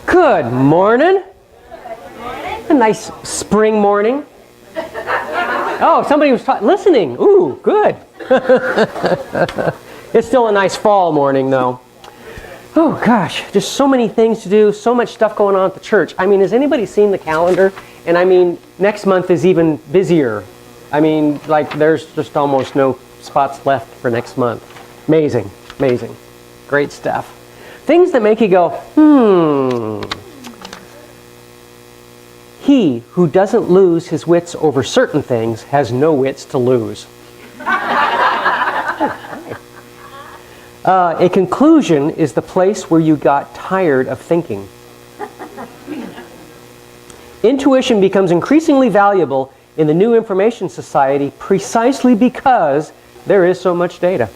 Good morning. A nice spring morning. Oh, somebody was listening. Ooh, good. It's still a nice fall morning, though. Oh, gosh, just so many things to do, so much stuff going on at the church. I mean, has anybody seen the calendar? And I mean, next month is even busier. I mean, like, there's just almost no spots left for next month. Amazing, amazing. Great stuff. Things that make you go, He who doesn't lose his wits over certain things has no wits to lose. A conclusion is the place where you got tired of thinking. Intuition becomes increasingly valuable in the new information society precisely because there is so much data.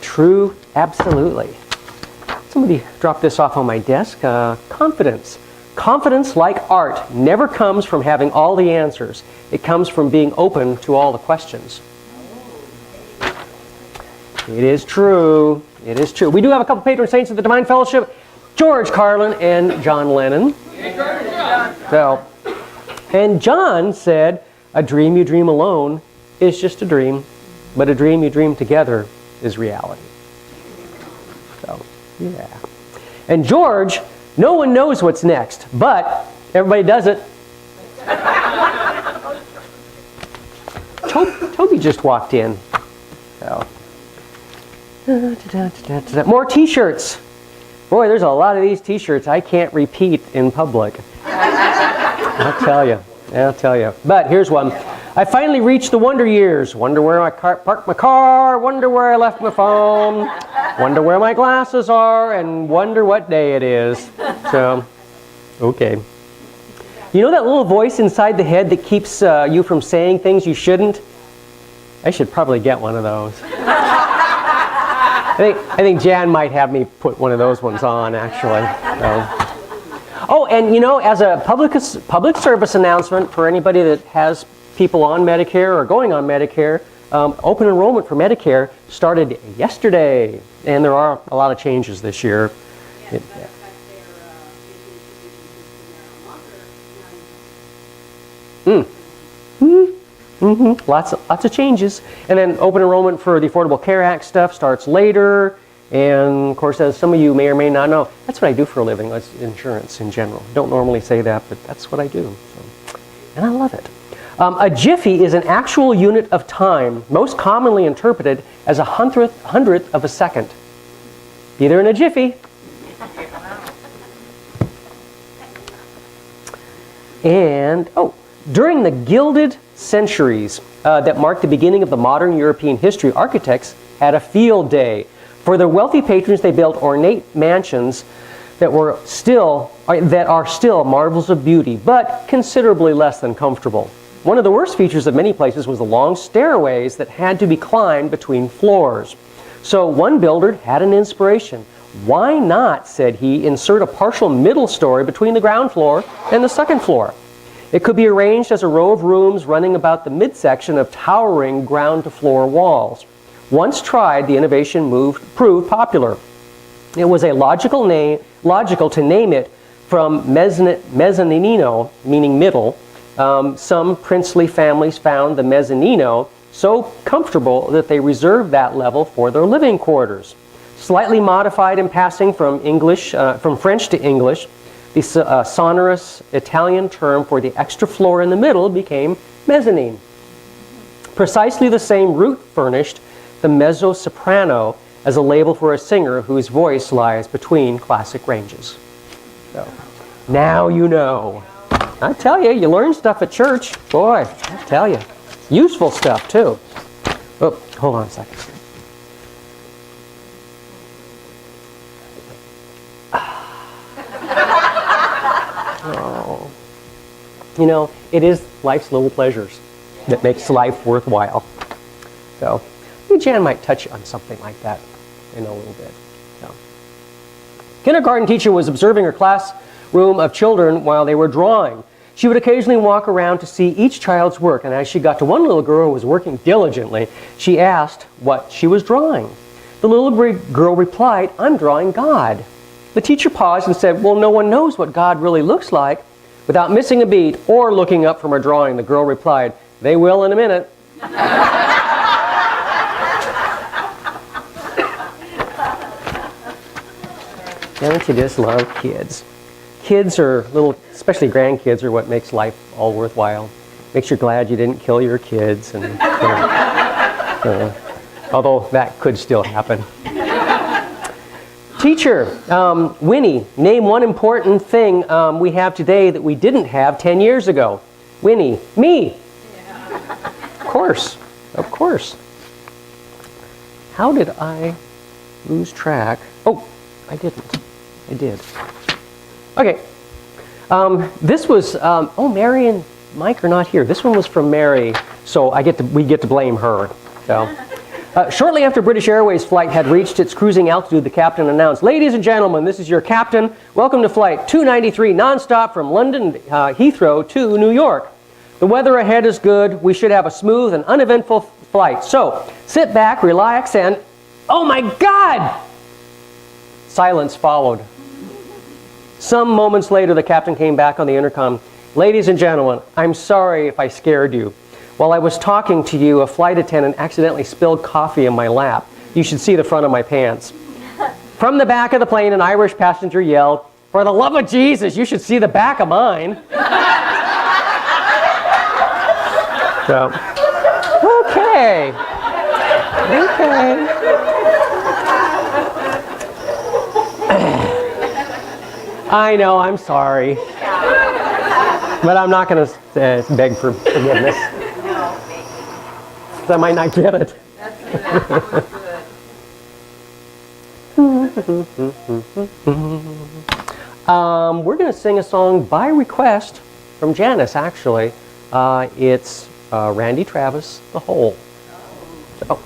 True, absolutely. Somebody dropped this off on my desk. Confidence. Confidence, like art, never comes from having all the answers. It comes from being open to all the questions. It is true. It is true. We do have a couple patron saints of the Divine Fellowship, George Carlin and John Lennon. So, and John said, a dream you dream alone is just a dream, but a dream you dream together is reality. So, yeah. And George, no one knows what's next, but everybody does it. Toby just walked in. So. More t-shirts. Boy, there's a lot of these t-shirts I can't repeat in public. I'll tell you. But here's one. I finally reached the wonder years. Wonder where I parked my car. Wonder where I left my phone. Wonder where my glasses are. And wonder what day it is. So, okay. You know that little voice inside the head that keeps you from saying things you shouldn't? I should probably get one of those. I think Jan might have me put one of those ones on, actually. So. Oh, and you know, as a public service announcement for anybody that has people on Medicare or going on Medicare, open enrollment for Medicare started yesterday, and there are a lot of changes this year. Lots of changes. And then open enrollment for the Affordable Care Act stuff starts later. And of course, as some of you may or may not know, that's what I do for a living. That's insurance in general. Don't normally say that, but that's what I do. So, and I love it. A jiffy is an actual unit of time, most commonly interpreted as a hundredth of a second. Be there in a jiffy. And, during the Gilded centuries that marked the beginning of the modern European history, architects had a field day. For their wealthy patrons, they built ornate mansions that are still marvels of beauty, but considerably less than comfortable. One of the worst features of many places was the long stairways that had to be climbed between floors. So one builder had an inspiration. Why not, said he, insert a partial middle story between the ground floor and the second floor? It could be arranged as a row of rooms running about the midsection of towering ground-to-floor walls. Once tried, the innovation proved popular. It was logical to name it from mezzanino, meaning middle. Some princely families found the mezzanino so comfortable that they reserved that level for their living quarters. Slightly modified in passing from French to English, the sonorous Italian term for the extra floor in the middle became mezzanine. Precisely the same root furnished the mezzo-soprano as a label for a singer whose voice lies between classic ranges. So, now you know. I tell you, you learn stuff at church. Boy, I tell you. Useful stuff, too. Oh, hold on a second. Oh. You know, it is life's little pleasures that makes life worthwhile. So, Jan might touch on something like that in a little bit. So. Kindergarten teacher was observing her classroom of children while they were drawing. She would occasionally walk around to see each child's work, and as she got to one little girl who was working diligently, she asked what she was drawing. The little girl replied, "I'm drawing God." The teacher paused and said, "Well, no one knows what God really looks like." Without missing a beat or looking up from her drawing, the girl replied, "They will in a minute." Don't you just love kids? Kids are little, especially grandkids, are what makes life all worthwhile. Makes you glad you didn't kill your kids, and although that could still happen. Teacher, Winnie, name one important thing we have today that we didn't have 10 years ago. Winnie, me. Of course, of course. How did I lose track? Oh, I didn't. I did. Okay. This was, Mary and Mike are not here. This one was from Mary, so we get to blame her. So. Shortly after British Airways flight had reached its cruising altitude, the captain announced, "Ladies and gentlemen, this is your captain. Welcome to flight 293 nonstop from London Heathrow to New York. The weather ahead is good. We should have a smooth and uneventful flight. So sit back, relax, and oh my God!" Silence followed. Some moments later, the captain came back on the intercom. "Ladies and gentlemen, I'm sorry if I scared you. While I was talking to you, a flight attendant accidentally spilled coffee in my lap. You should see the front of my pants." From the back of the plane, an Irish passenger yelled, "For the love of Jesus, you should see the back of mine." So, okay. Okay. I know, I'm sorry. But I'm not going to beg for forgiveness. I might not get it. We're going to sing a song by request from Janice, actually. It's Randy Travis, "The Hole." So.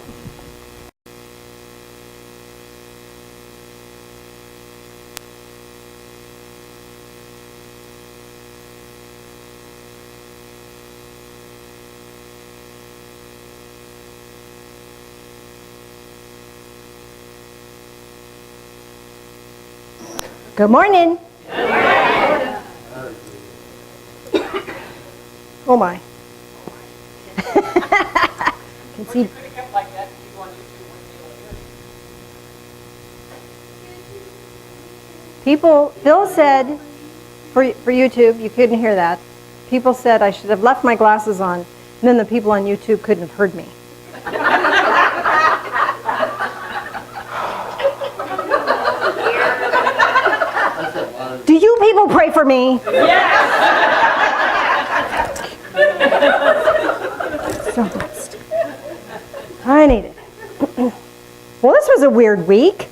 Good morning. Oh my. Can see. People, Bill said, for YouTube, you couldn't hear that. People said I should have left my glasses on, and then the people on YouTube couldn't have heard me. Do you people pray for me? Yes! So blessed. I need it. Well, this was a weird week.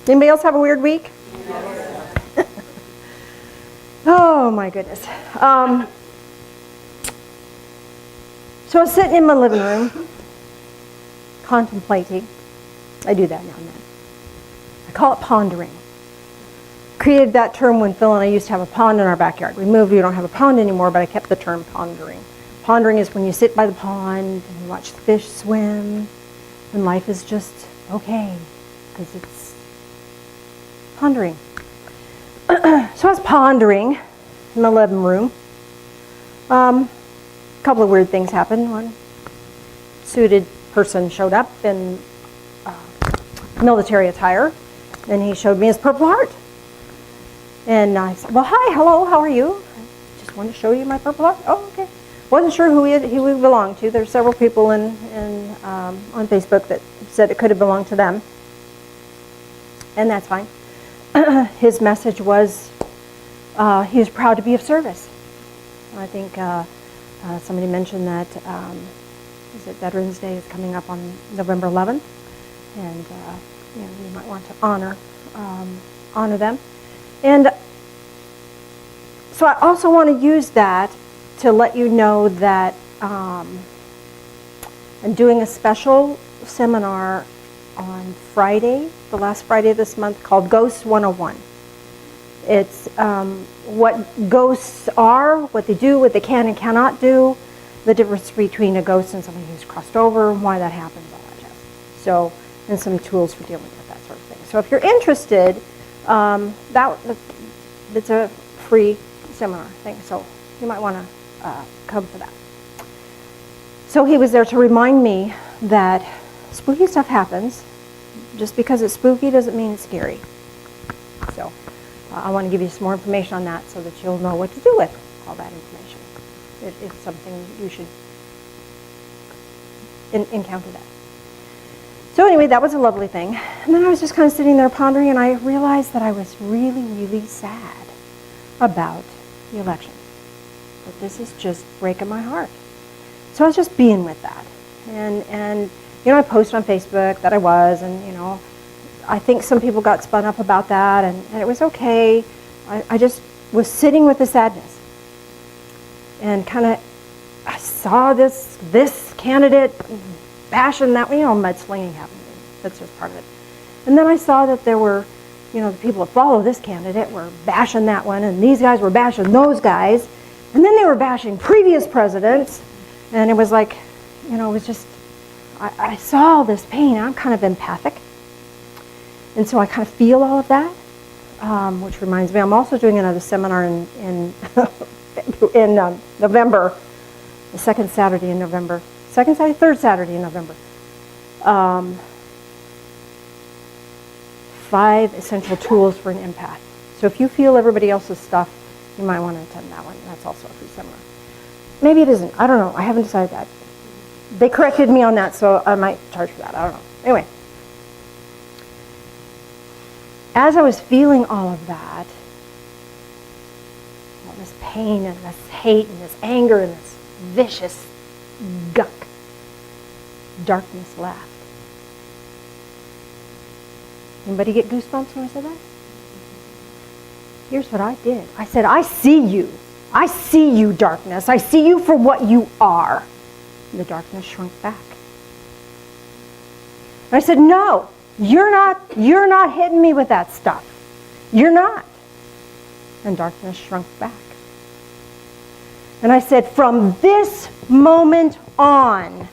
Anybody else have a weird week? Yes. Oh my goodness. So I was sitting in my living room, contemplating. I do that now and then. I call it pondering. Created that term when Phil and I used to have a pond in our backyard. We moved, we don't have a pond anymore, but I kept the term pondering. Pondering is when you sit by the pond and watch the fish swim, and life is just okay, because it's pondering. So I was pondering in the living room. A couple of weird things happened. One suited person showed up in military attire, and he showed me his Purple Heart. And I said, "Well, hi, hello, how are you? I just wanted to show you my Purple Heart." "Oh, okay." Wasn't sure who he belonged to. There's several people on Facebook that said it could have belonged to them. And that's fine. His message was he was proud to be of service. I think somebody mentioned that is it Veterans Day is coming up on November 11th. And you might want to honor them. And so I also want to use that to let you know that I'm doing a special seminar on Friday, the last Friday of this month, called Ghosts 101. It's what ghosts are, what they do, what they can and cannot do, the difference between a ghost and somebody who's crossed over, why that happens, all that jazz. So, and some tools for dealing with that sort of thing. So if you're interested, it's a free seminar thing, so you might want to come for that. So he was there to remind me that spooky stuff happens. Just because it's spooky doesn't mean it's scary. So I want to give you some more information on that so that you'll know what to do with all that information. It's something you should encounter that. So anyway, that was a lovely thing. And then I was just kind of sitting there pondering, and I realized that I was really, really sad about the election. That this is just breaking my heart. So I was just being with that. And you know, I posted on Facebook that I was, and you know, I think some people got spun up about that, and it was okay. I just was sitting with the sadness. And kind of, I saw this candidate bashing that, you know, mudslinging happened. That's just part of it. And then I saw that there were, you know, the people that follow this candidate were bashing that one, and these guys were bashing those guys. And then they were bashing previous presidents. And it was like, you know, it was just, I saw all this pain. I'm kind of empathic. And so I kind of feel all of that, which reminds me, I'm also doing another seminar in November, the second Saturday in November. Third Saturday in November. 5 essential tools for an empath. So if you feel everybody else's stuff, you might want to attend that one. That's also a free seminar. Maybe it isn't. I don't know. I haven't decided that. They corrected me on that, so I might charge for that. I don't know. Anyway. As I was feeling all of that, all this pain and this hate and this anger and this vicious gunk, darkness laughed. Anybody get goosebumps when I said that? Here's what I did. I said, I see you. I see you, darkness. I see you for what you are. And the darkness shrunk back. And I said, no, you're not hitting me with that stuff. You're not. And darkness shrunk back. And I said, from this moment on,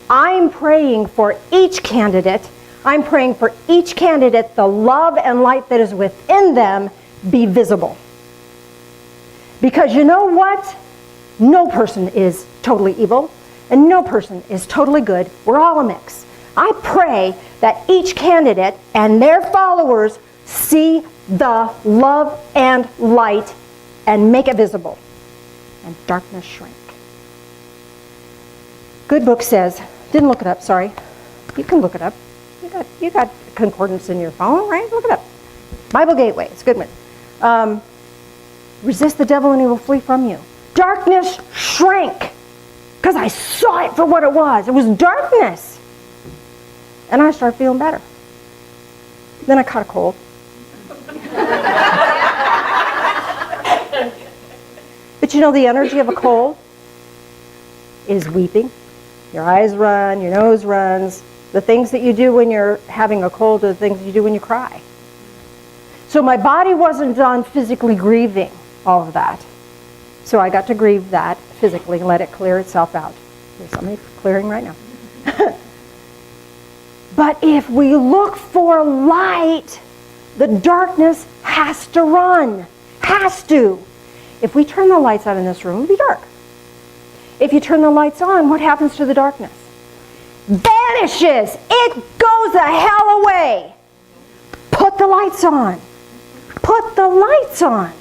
I'm praying for each candidate. I'm praying for each candidate the love and light that is within them be visible. Because you know what? No person is totally evil, and no person is totally good. We're all a mix. I pray that each candidate and their followers see the love and light and make it visible. And darkness shrink. Good Book says, didn't look it up, sorry. You can look it up. You got concordance in your phone, right? Look it up. Bible Gateway, it's a good one. Resist the devil and he will flee from you. Darkness shrank because I saw it for what it was. It was darkness. And I started feeling better. Then I caught a cold. But you know the energy of a cold is weeping. Your eyes run, your nose runs. The things that you do when you're having a cold are the things you do when you cry. So my body wasn't done physically grieving all of that. So I got to grieve that physically and let it clear itself out. There's somebody clearing right now. But if we look for light, the darkness has to run. Has to. If we turn the lights out in this room, it'll be dark. If you turn the lights on, what happens to the darkness? Vanishes. It goes the hell away. Put the lights on. Put the lights on.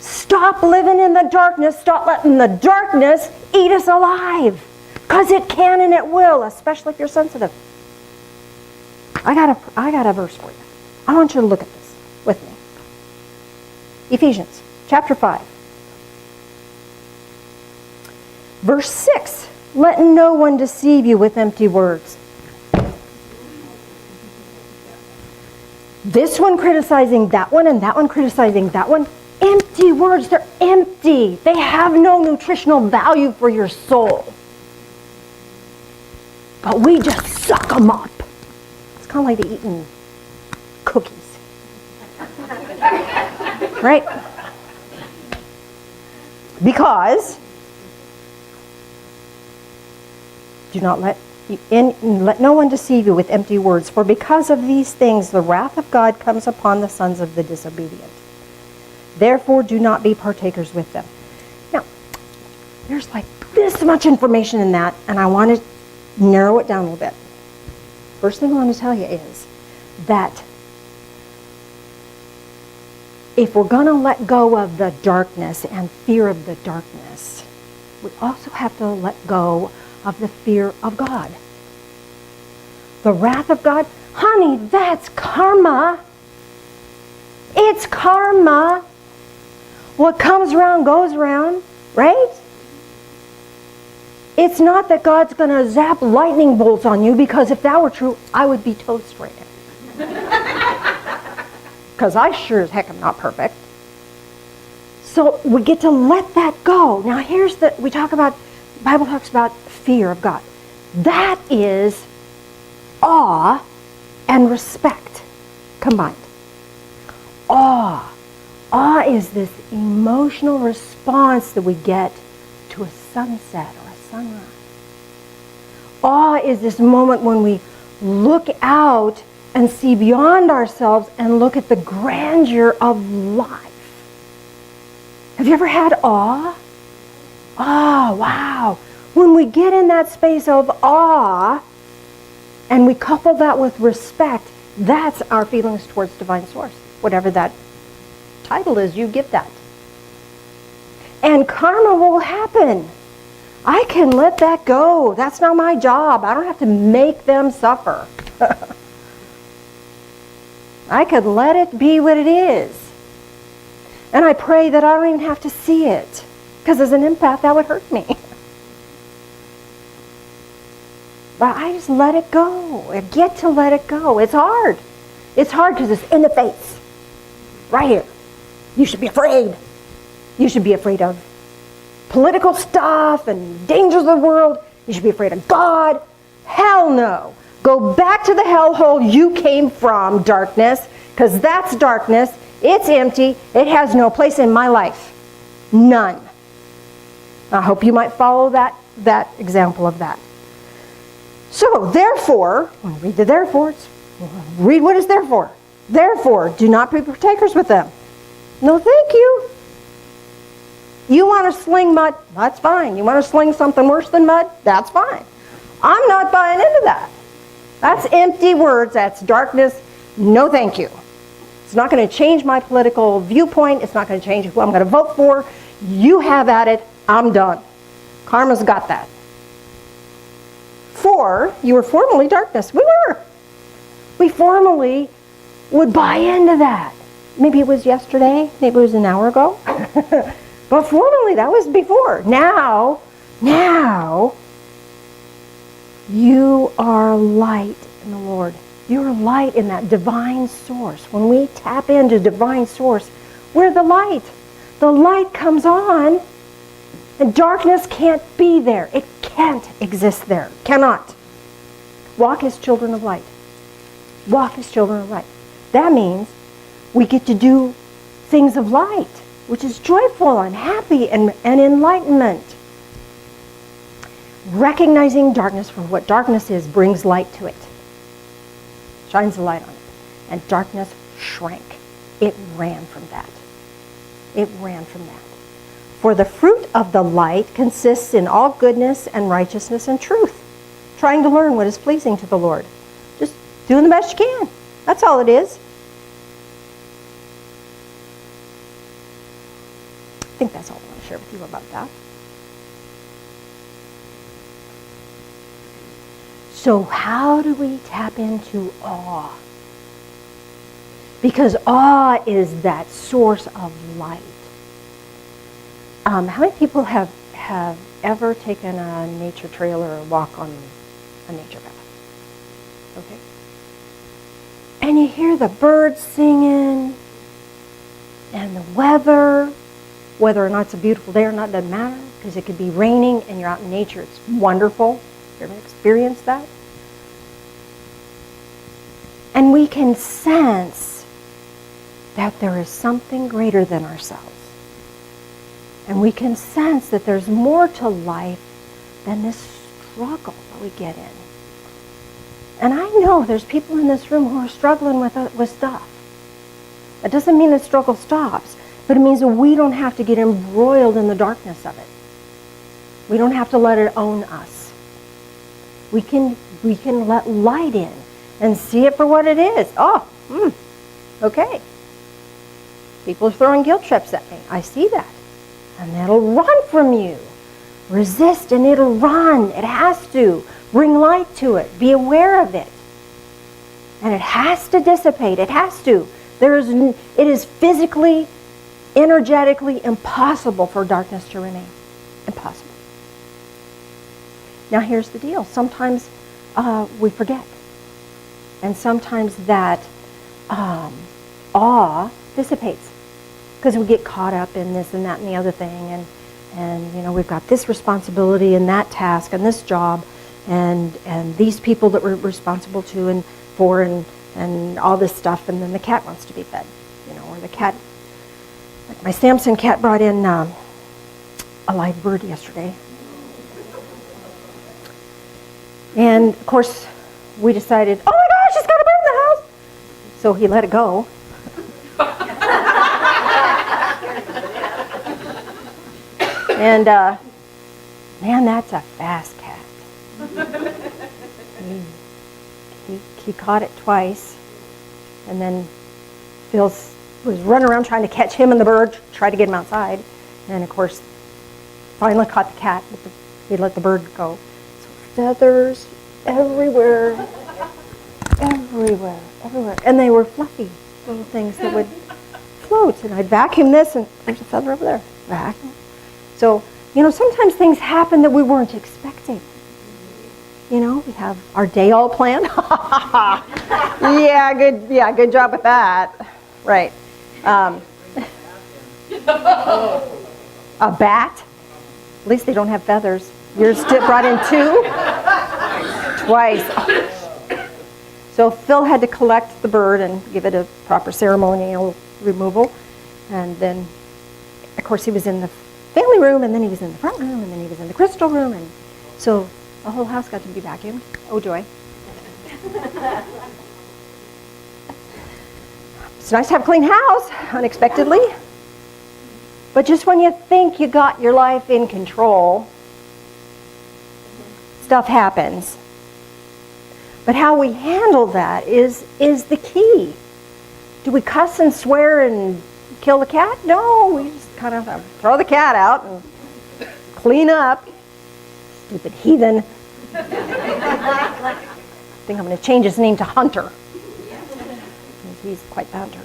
Stop living in the darkness. Stop letting the darkness eat us alive. Because it can and it will, especially if you're sensitive. I got a verse for you. I want you to look at this with me. Ephesians chapter 5. Verse 6. Let no one deceive you with empty words. This one criticizing that one and that one criticizing that one. Empty words, they're empty. They have no nutritional value for your soul. But we just suck them up. It's kind of like eating cookies. Right? Because do not let no one deceive you with empty words, for because of these things the wrath of God comes upon the sons of the disobedient. Therefore do not be partakers with them. Now, there's like this much information in that, and I want to narrow it down a little bit. First thing I want to tell you is that if we're going to let go of the darkness and fear of the darkness, we also have to let go of the fear of God. The wrath of God, honey, that's karma. It's karma. What comes around goes around, right? It's not that God's going to zap lightning bolts on you, because if that were true, I would be toast right now. Because I sure as heck am not perfect. So we get to let that go. Now we talk about, the Bible talks about fear of God. That is awe and respect combined. Awe. Awe is this emotional response that we get to a sunset or a sunrise. Awe is this moment when we look out and see beyond ourselves and look at the grandeur of life. Have you ever had awe? Oh, wow. When we get in that space of awe and we couple that with respect, that's our feelings towards divine source, whatever that title is you give that. And karma will happen. I can let that go. That's not my job. I don't have to make them suffer. I could let it be what it is. And I pray that I don't even have to see it, because as an empath, that would hurt me. But I just let it go. I get to let it go. It's hard. It's hard because it's in the face. Right here. You should be afraid. You should be afraid of political stuff and dangers of the world. You should be afraid of God. Hell no. Go back to the hellhole you came from, darkness, because that's darkness. It's empty. It has no place in my life. None. I hope you might follow that example of that. So, therefore, when we read the therefores, read what is therefore. Therefore, do not be partakers with them. No, thank you. You want to sling mud? That's fine. You want to sling something worse than mud? That's fine. I'm not buying into that. That's empty words. That's darkness. No, thank you. It's not going to change my political viewpoint. It's not going to change who I'm going to vote for. You have at it. I'm done. Karma's got that. For you were formerly darkness. We were. We formerly would buy into that. Maybe it was yesterday. Maybe it was an hour ago. But formerly, that was before. Now, you are light in the Lord. You're light in that divine source. When we tap into divine source, we're the light. The light comes on, and darkness can't be there. It can't exist there. Cannot. Walk as children of light. Walk as children of light. That means we get to do things of light, which is joyful and happy and enlightenment. Recognizing darkness for what darkness is brings light to it. Shines the light on it. And darkness shrank. It ran from that. It ran from that. For the fruit of the light consists in all goodness and righteousness and truth. Trying to learn what is pleasing to the Lord. Just doing the best you can. That's all it is. I think that's all I want to share with you about that. So how do we tap into awe? Because awe is that source of light. How many people have ever taken a nature trail or a walk on a nature path? Okay. And you hear the birds singing and the weather, whether or not it's a beautiful day or not, doesn't matter, because it could be raining and you're out in nature. It's wonderful. You ever experienced that? And we can sense that there is something greater than ourselves. And we can sense that there's more to life than this struggle that we get in. And I know there's people in this room who are struggling with stuff. That doesn't mean the struggle stops, but it means that we don't have to get embroiled in the darkness of it. We don't have to let it own us. We can let light in and see it for what it is. Oh, okay. People are throwing guilt trips at me. I see that. And it'll run from you. Resist and it'll run. It has to. Bring light to it. Be aware of it. And it has to dissipate. It has to. It is physically, energetically impossible for darkness to remain. Impossible. Now here's the deal. Sometimes we forget. And sometimes that awe dissipates. Because we get caught up in this and that and the other thing, and we've got this responsibility and that task and this job, and these people that we're responsible to and for, and all this stuff, and then the cat wants to be fed, or the cat. Like my Samson cat brought in a live bird yesterday, and of course we decided, oh my gosh, he's got a bird in the house, so he let it go. And, man, that's a fast cat. He caught it twice, and then Phil was running around trying to catch him and the bird, try to get him outside. And, of course, finally caught the cat. He let the bird go. So feathers everywhere, everywhere, everywhere. And they were fluffy little things that would float. And I'd vacuum this, and there's a feather over there. Vacuum. So, sometimes things happen that we weren't expecting. We have our day all planned. Good job with that. Right. A bat. At least they don't have feathers. Yours brought in two? Twice. So Phil had to collect the bird and give it a proper ceremonial removal. And then, of course, he was in the family room, and then he was in the front room, and then he was in the crystal room, and so the whole house got to be vacuumed. Oh, joy. It's nice to have a clean house, unexpectedly. But just when you think you got your life in control, stuff happens. But how we handle that is the key. Do we cuss and swear and kill the cat? No, we just kind of throw the cat out and clean up. Stupid heathen. I think I'm going to change his name to Hunter. He's quite the hunter.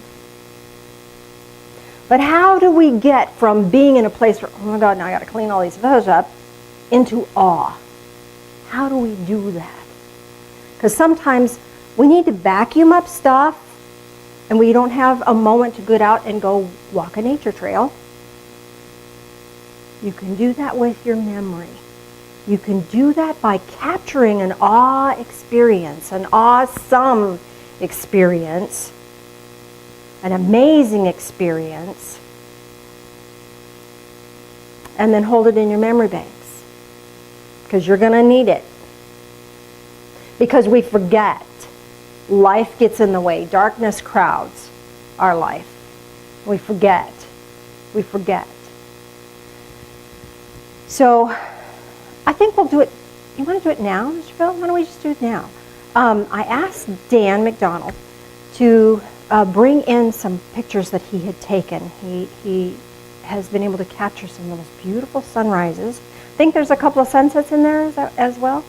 But how do we get from being in a place where, oh my God, now I got to clean all these feathers up, into awe? How do we do that? Because sometimes we need to vacuum up stuff, and we don't have a moment to get out and go walk a nature trail. You can do that with your memory. You can do that by capturing an awe experience, an awesome experience, an amazing experience, and then hold it in your memory banks, because you're going to need it. Because we forget. Life gets in the way. Darkness crowds our life. We forget. We forget. So I think we'll do it. You want to do it now, Mr. Phil? Why don't we just do it now? I asked Dan McDonald to bring in some pictures that he had taken. He has been able to capture some of the most beautiful sunrises. I think there's a couple of sunsets in there as well.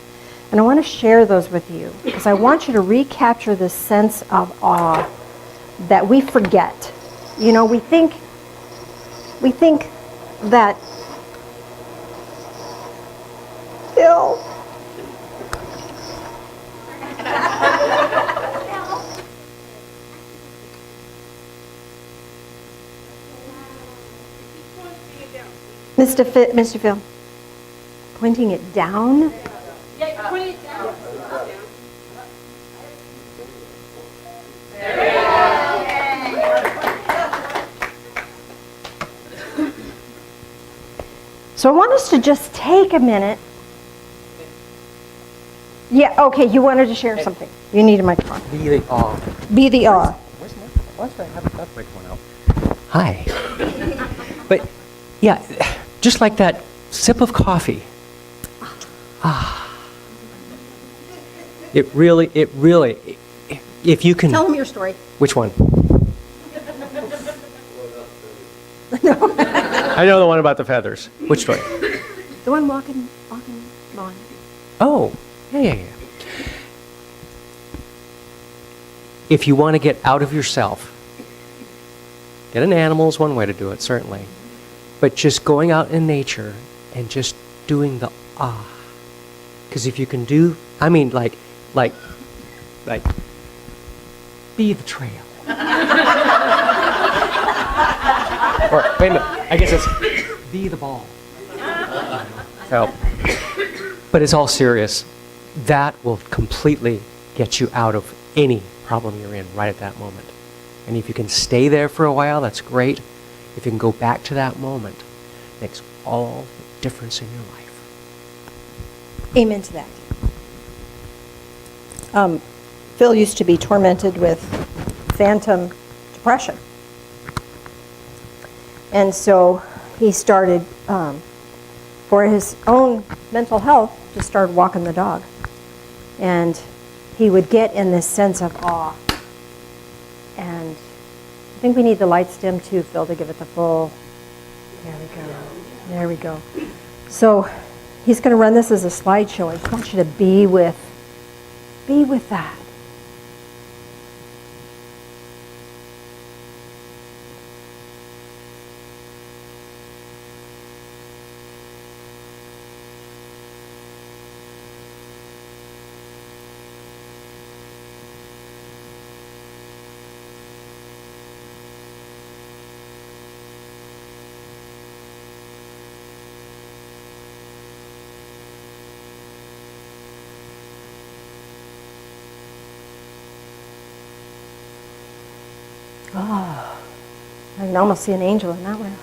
And I want to share those with you because I want you to recapture this sense of awe that we forget. We think that Phil. Mr. Phil, pointing it down. Yeah, point it down. So I want us to just take a minute. Yeah, okay, you wanted to share something. You need a microphone. Be the awe. Be the awe. Why should I have that microphone out? Hi. But yeah, just like that sip of coffee. It really, if you can. Tell them your story. Which one? I know the one about the feathers. Which story? The one walking on. Oh, yeah. If you want to get out of yourself, get an animal is one way to do it, certainly. But just going out in nature and just doing the ah. Because if you can do, I mean, like, be the trail. Or, wait a minute, I guess it's be the ball. So, but it's all serious. That will completely get you out of any problem you're in right at that moment. And if you can stay there for a while, that's great. If you can go back to that moment, it makes all the difference in your life. Amen to that. Phil used to be tormented with phantom depression. And so he started, for his own mental health, just started walking the dog. And he would get in this sense of awe. And I think we need the light stem too, Phil, to give it the full. There we go. So he's going to run this as a slideshow. I just want you to be with that. Oh, I can almost see an angel in that one.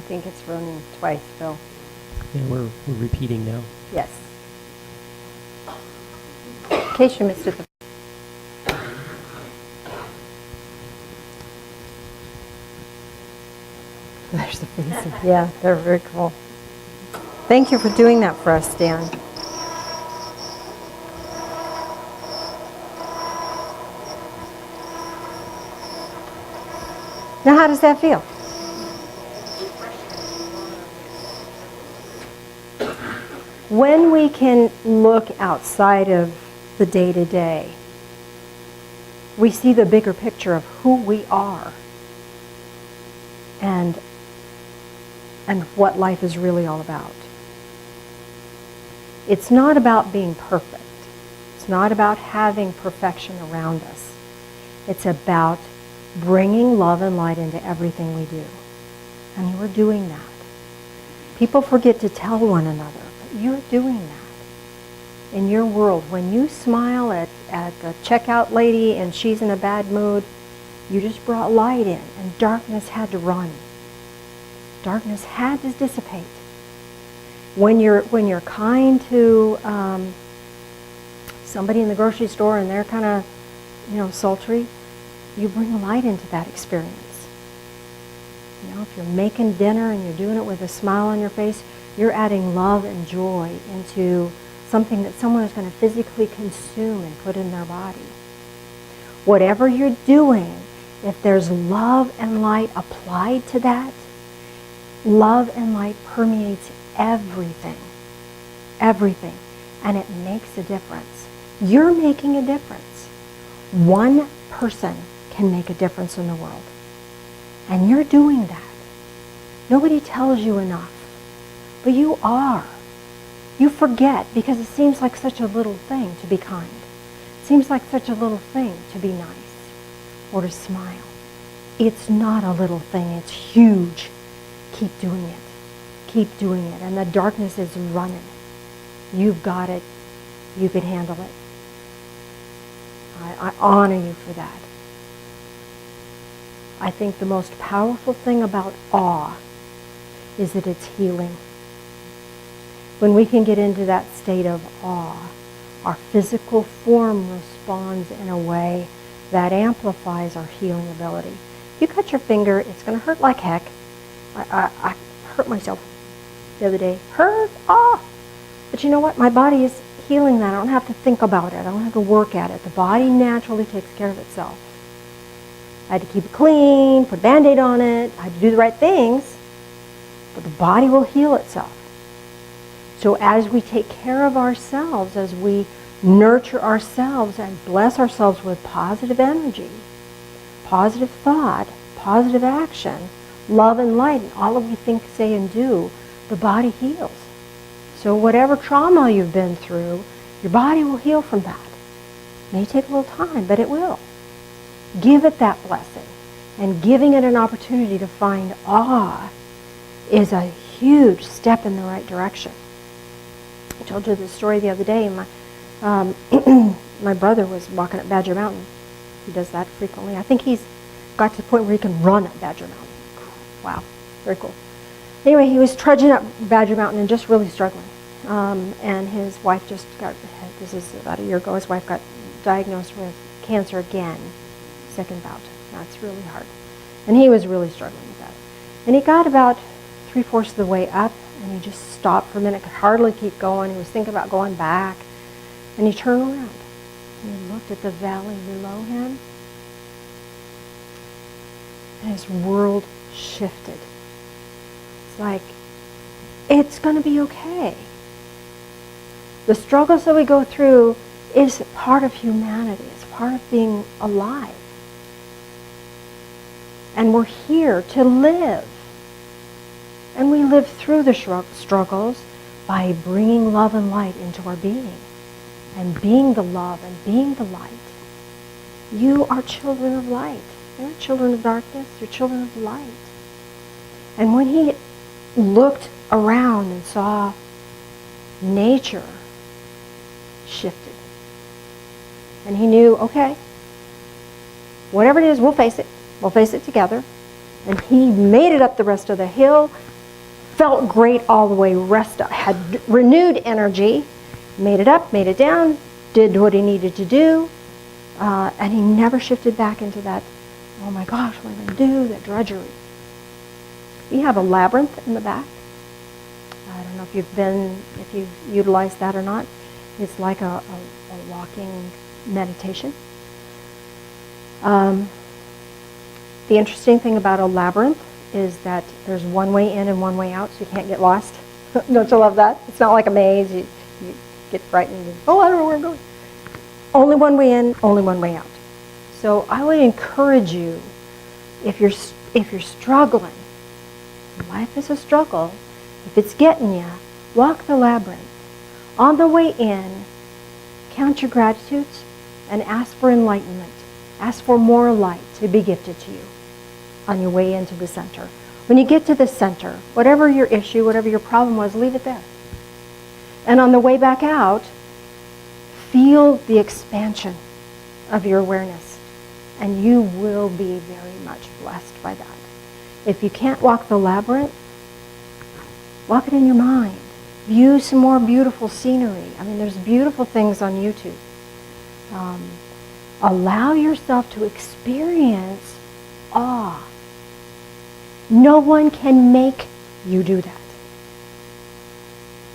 think it's running twice, Phil. Yeah, we're repeating now. Yes. In case you missed it. There's the faces. Yeah, they're very cool. Thank you for doing that for us, Dan. Now, how does that feel? When we can look outside of the day-to-day, we see the bigger picture of who we are and what life is really all about. It's not about being perfect. It's not about having perfection around us. It's about bringing love and light into everything we do. And we're doing that. People forget to tell one another, but you're doing that. In your world, when you smile at the checkout lady and she's in a bad mood, you just brought light in, and darkness had to run. Darkness had to dissipate. When you're kind to somebody in the grocery store and they're kind of, sultry, you bring light into that experience. If you're making dinner and you're doing it with a smile on your face, you're adding love and joy into something that someone is going to physically consume and put in their body. Whatever you're doing, if there's love and light applied to that, love and light permeates everything. Everything. And it makes a difference. You're making a difference. One person can make a difference in the world. And you're doing that. Nobody tells you enough. But you are. You forget because it seems like such a little thing to be kind. It seems like such a little thing to be nice or to smile. It's not a little thing. It's huge. Keep doing it. Keep doing it. And the darkness is running. You've got it. You can handle it. I honor you for that. I think the most powerful thing about awe is that it's healing. When we can get into that state of awe, our physical form responds in a way that amplifies our healing ability. If you cut your finger, it's going to hurt like heck. I hurt myself the other day. Hurt? Ah! But you know what? My body is healing that. I don't have to think about it. I don't have to work at it. The body naturally takes care of itself. I had to keep it clean, put a Band-Aid on it. I had to do the right things. But the body will heal itself. So as we take care of ourselves, as we nurture ourselves and bless ourselves with positive energy, positive thought, positive action, love and light, and all of we think, say, and do, the body heals. So whatever trauma you've been through, your body will heal from that. It may take a little time, but it will. Give it that blessing. And giving it an opportunity to find awe is a huge step in the right direction. I told you this story the other day. My brother was walking up Badger Mountain. He does that frequently. I think he's got to the point where he can run up Badger Mountain. Wow, very cool. Anyway, he was trudging up Badger Mountain and just really struggling. And his wife just got, this is about a year ago, his wife got diagnosed with cancer again, second bout. That's really hard. And he was really struggling with that. And he got about 3/4 of the way up, and he just stopped for a minute, could hardly keep going. He was thinking about going back. And he turned around, and he looked at the valley below him, and his world shifted. It's like, it's going to be okay. The struggles that we go through is part of humanity. It's part of being alive. And we're here to live. And we live through the struggles by bringing love and light into our being. And being the love and being the light. You are children of light. You're not children of darkness. You're children of light. And when he looked around and saw nature shifted, and he knew, okay, whatever it is, we'll face it. We'll face it together. And he made it up the rest of the hill, felt great all the way, had renewed energy, made it up, made it down, did what he needed to do, and he never shifted back into that, oh my gosh, what am I going to do, that drudgery. We have a labyrinth in the back. I don't know if you've utilized that or not. It's like a walking meditation. The interesting thing about a labyrinth is that there's one way in and one way out, so you can't get lost. Don't you love that? It's not like a maze. You get frightened. And, oh, I don't know where I'm going. Only one way in, only one way out. So I would encourage you, if you're struggling, life is a struggle. If it's getting you, walk the labyrinth. On the way in, count your gratitudes and ask for enlightenment. Ask for more light to be gifted to you on your way into the center. When you get to the center, whatever your issue, whatever your problem was, leave it there. And on the way back out, feel the expansion of your awareness, and you will be very much blessed by that. If you can't walk the labyrinth, walk it in your mind. View some more beautiful scenery. I mean, there's beautiful things on YouTube. Allow yourself to experience awe. No one can make you do that.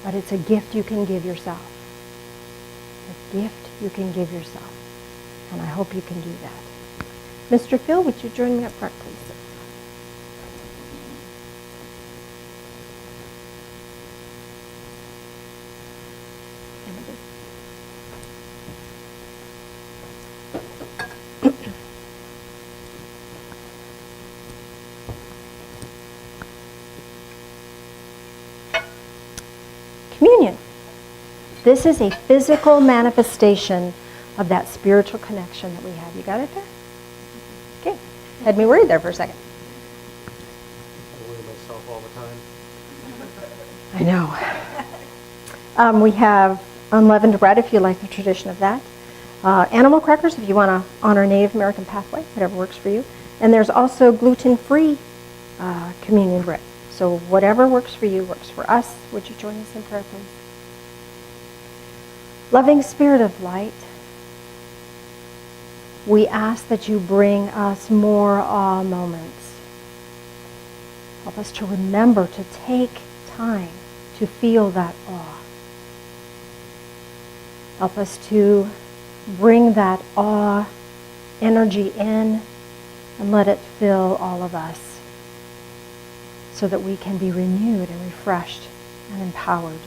But it's a gift you can give yourself. A gift you can give yourself. And I hope you can do that. Mr. Phil, would you join me up front, please? Communion. This is a physical manifestation of that spiritual connection that we have. You got it there? Okay. Had me worried there for a second. I worry myself all the time. I know. We have unleavened bread, if you like the tradition of that. Animal crackers, if you want to honor Native American pathway, whatever works for you. And there's also gluten-free communion bread. So whatever works for you works for us. Would you join us in prayer, please? Loving Spirit of light, we ask that you bring us more awe moments. Help us to remember to take time to feel that awe. Help us to bring that awe energy in and let it fill all of us, so that we can be renewed and refreshed and empowered.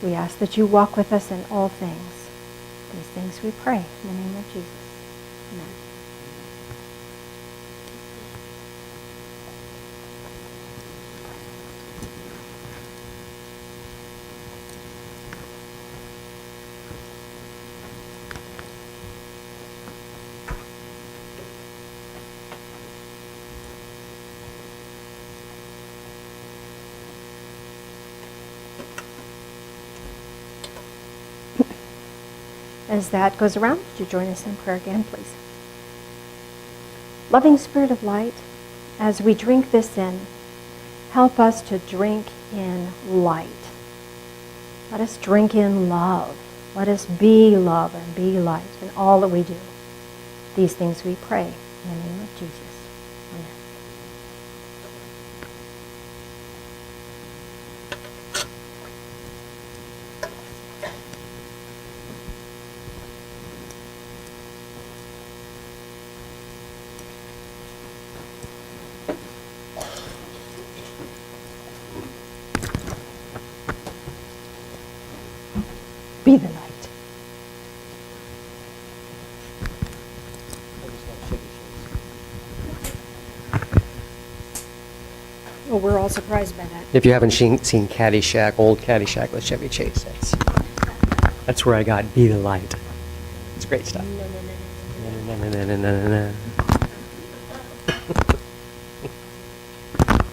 We ask that you walk with us in all things. These things we pray in the name of Jesus. Amen. As that goes around, would you join us in prayer again, please? Loving Spirit of light, as we drink this in, help us to drink in light. Let us drink in love. Let us be love and be light in all that we do. These things we pray in the name of Jesus. Amen. Be the light. Oh, we're all surprised by that. If you haven't seen Caddyshack, old Caddyshack with Chevy Chase, that's where I got Be the Light. It's great stuff.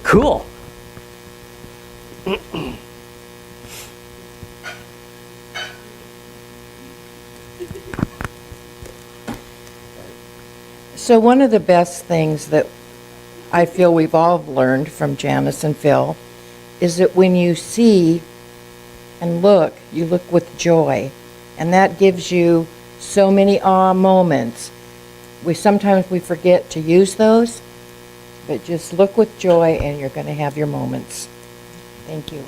Cool. So one of the best things that I feel we've all learned from Janice and Phil is that when you see and look, you look with joy. And that gives you so many awe moments. Sometimes we forget to use those, but just look with joy and you're going to have your moments. Thank you.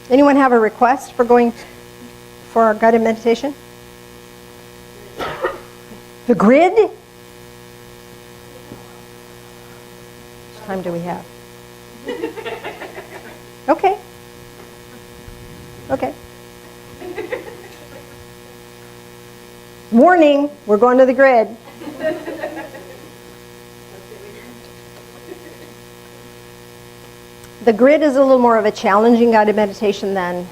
Anyone have a request for going for our guided meditation? The grid? How much time do we have? Okay. Okay. Warning, we're going to the grid. The grid is a little more of a challenging guided meditation than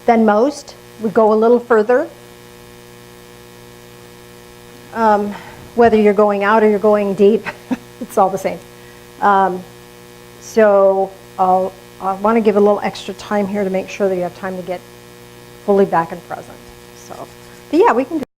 most. We go a little further. Whether you're going out or you're going deep, it's all the same. So I want to give a little extra time here to make sure that you have time to get fully back and present. So, but yeah, we can do